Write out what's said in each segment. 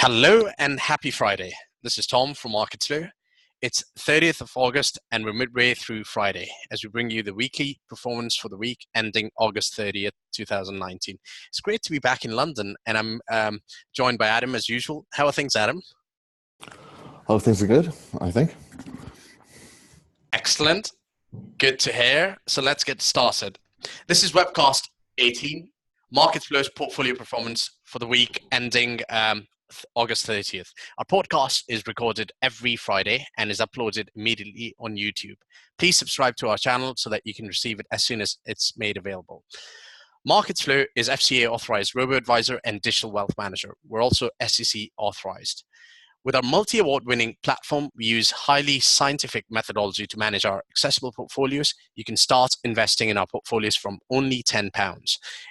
Hello and happy Friday. This is Tom from MarketsFlow. It's 30th of August and we're midway through Friday as we bring you the weekly performance for the week ending August 30th, 2019. It's great to be back in London and I'm joined by Adam as usual. How are things, Adam? Oh, things are good, I think. Excellent. Good to hear. So let's get started. This is Webcast 18, MarketsFlow's portfolio performance for the week ending August 30th. Our podcast is recorded every Friday and is uploaded immediately on YouTube. Please subscribe to our channel so that you can receive it as soon as it's made available. MarketsFlow is FCA authorized robo-advisor and digital wealth manager. We're also SEC authorized. With our multi-award winning platform, we use highly scientific methodology to manage our accessible portfolios. You can start investing in our portfolios from only £10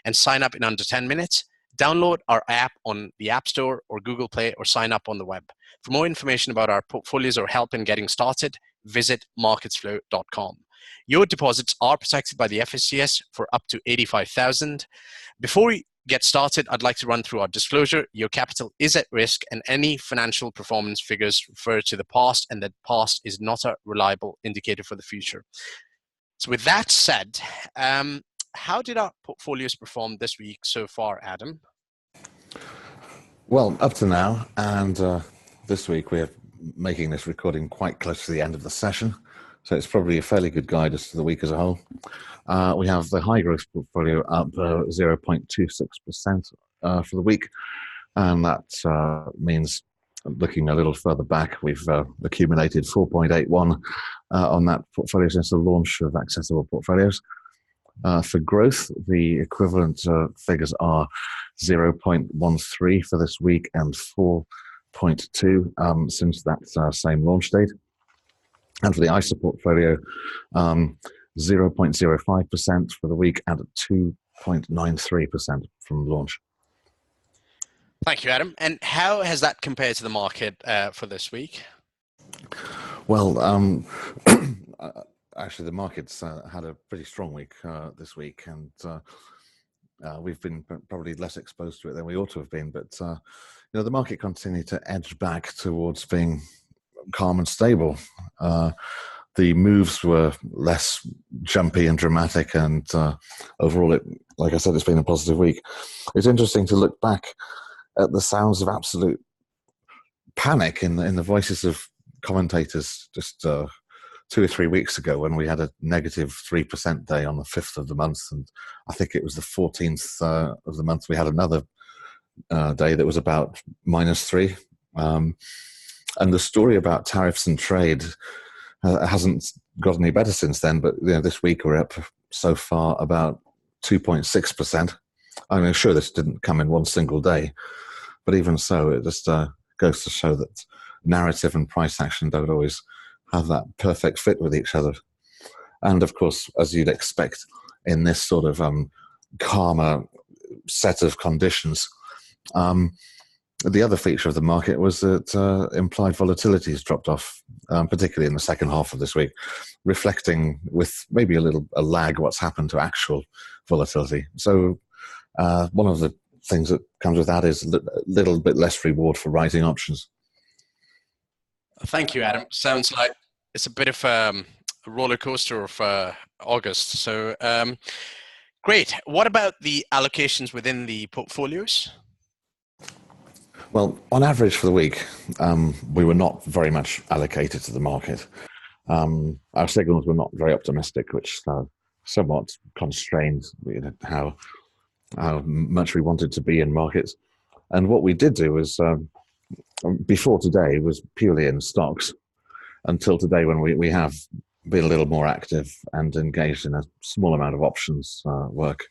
and sign up in under 10 minutes. Download our app on the App Store or Google Play or sign up on the web. For more information about our portfolios or help in getting started, visit marketsflow.com. Your deposits are protected by the FSCS for up to $85,000. Before we get started, I'd like to run through our disclosure. Your capital is at risk and any financial performance figures refer to the past and the past is not a reliable indicator for the future. So with that said, how did our portfolios perform this week so far, Adam? Well, up to now, and this week we're making this recording quite close to the end of the session, so it's probably a fairly good guide as to the week as a whole. We have the high growth portfolio up 0.26% for the week, and that means, looking a little further back, we've accumulated 4.81 on that portfolio since the launch of accessible portfolios. For growth, the equivalent figures are 0.13 for this week and 4.2 since that same launch date. And for the ISA portfolio, 0.05% for the week and 2.93% from launch. Thank you, Adam. And how has that compared to the market for this week? Well, actually, the market's had a pretty strong week this week, and we've been probably less exposed to it than we ought to have been. But the market continued to edge back towards being calm and stable. The moves were less jumpy and dramatic, and overall, like I said, it's been a positive week. It's interesting to look back at the sounds of absolute panic in the voices of commentators just 2 or 3 weeks ago when we had a negative 3% day on the 5th of the month, and I think it was the 14th of the month we had another day that was about -3. And the story about tariffs and trade hasn't got any better since then, but this week we're up so far about 2.6%. I mean, sure, this didn't come in one single day, but even so, it just goes to show that narrative and price action don't always have that perfect fit with each other. And of course, as you'd expect in this sort of calmer set of conditions, the other feature of the market was that implied volatility has dropped off, particularly in the second half of this week, reflecting with maybe a lag what's happened to actual volatility. So one of the things that comes with that is a little bit less reward for writing options. Thank you, Adam. Sounds like it's a bit of a roller coaster of August. So great. What about the allocations within the portfolios? Well, on average for the week, we were not very much allocated to the market. Our signals were not very optimistic, which somewhat constrained how much we wanted to be in markets. And what we did do was, before today, was purely in stocks, until today when we have been a little more active and engaged in a small amount of options work,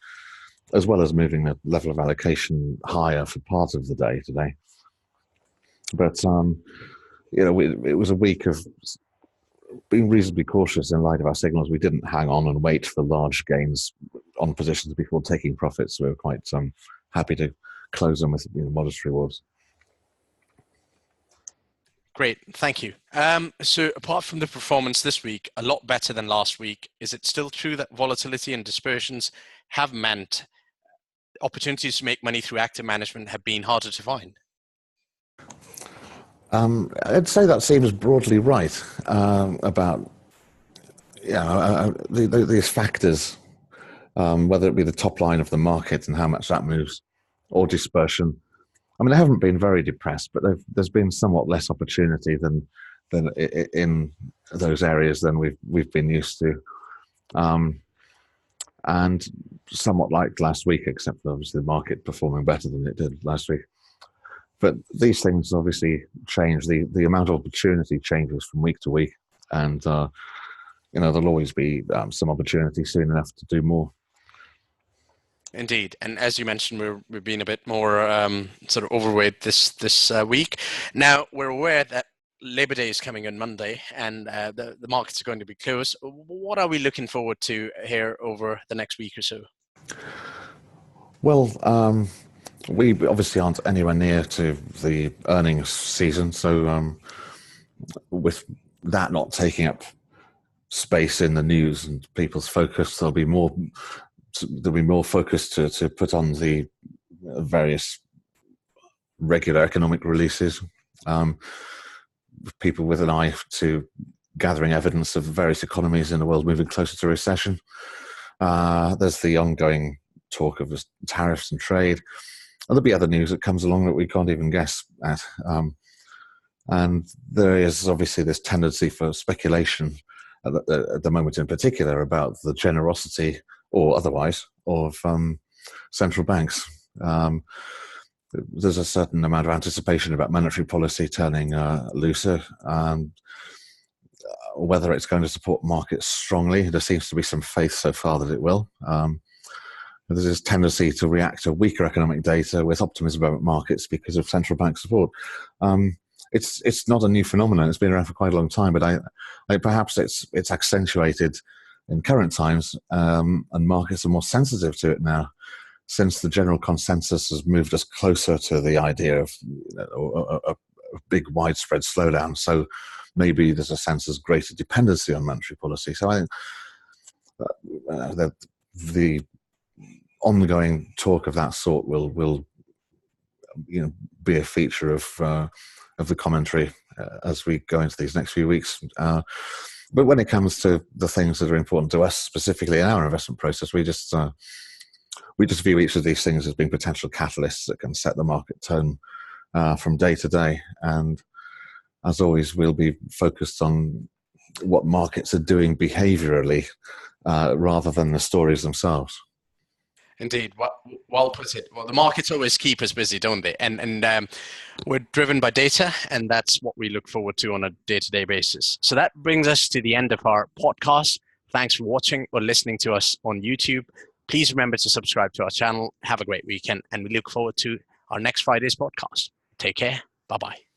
as well as moving the level of allocation higher for part of the day today. But it was a week of being reasonably cautious in light of our signals. We didn't hang on and wait for large gains on positions before taking profits. We were quite happy to close them with modest rewards. Great, thank you. So apart from the performance this week, a lot better than last week, is it still true that volatility and dispersions have meant opportunities to make money through active management have been harder to find? I'd say that seems broadly right about these factors, whether it be the top line of the market and how much that moves, or dispersion. I mean, they haven't been very depressed, but there's been somewhat less opportunity than in those areas than we've been used to, and somewhat like last week, except for obviously the market performing better than it did last week. But these things obviously change. The amount of opportunity changes from week to week, and there'll always be some opportunity soon enough to do more. Indeed, and as you mentioned, we've been a bit more sort of overweight this week. Now we're aware that Labor Day is coming on Monday, and the markets are going to be closed. What are we looking forward to here over the next week or so? Well, we obviously aren't anywhere near to the earnings season, so with that not taking up space in the news and people's focus, there'll be more focus to put on the various regular economic releases, people with an eye to gathering evidence of various economies in the world moving closer to recession. There's the ongoing talk of tariffs and trade. And there'll be other news that comes along that we can't even guess at. And there is obviously this tendency for speculation at the moment in particular about the generosity or otherwise of central banks. There's a certain amount of anticipation about monetary policy turning looser, and whether it's going to support markets strongly. There seems to be some faith so far that it will. There's this tendency to react to weaker economic data with optimism about markets because of central bank support. It's not a new phenomenon. It's been around for quite a long time, but I perhaps it's accentuated in current times, and markets are more sensitive to it now, since the general consensus has moved us closer to the idea of a big widespread slowdown. So maybe there's a sense of greater dependency on monetary policy. So I think that the ongoing talk of that sort will be a feature of the commentary as we go into these next few weeks. But when it comes to the things that are important to us specifically in our investment process, we just view each of these things as being potential catalysts that can set the market tone from day to day. And as always, we'll be focused on what markets are doing behaviorally rather than the stories themselves. Indeed, well put it. Well, the markets always keep us busy, don't they? And we're driven by data, and that's what we look forward to on a day-to-day basis. So that brings us to the end of our podcast. Thanks for watching or listening to us on YouTube. Please remember to subscribe to our channel. Have a great weekend, and we look forward to our next Friday's podcast. Take care. Bye-bye.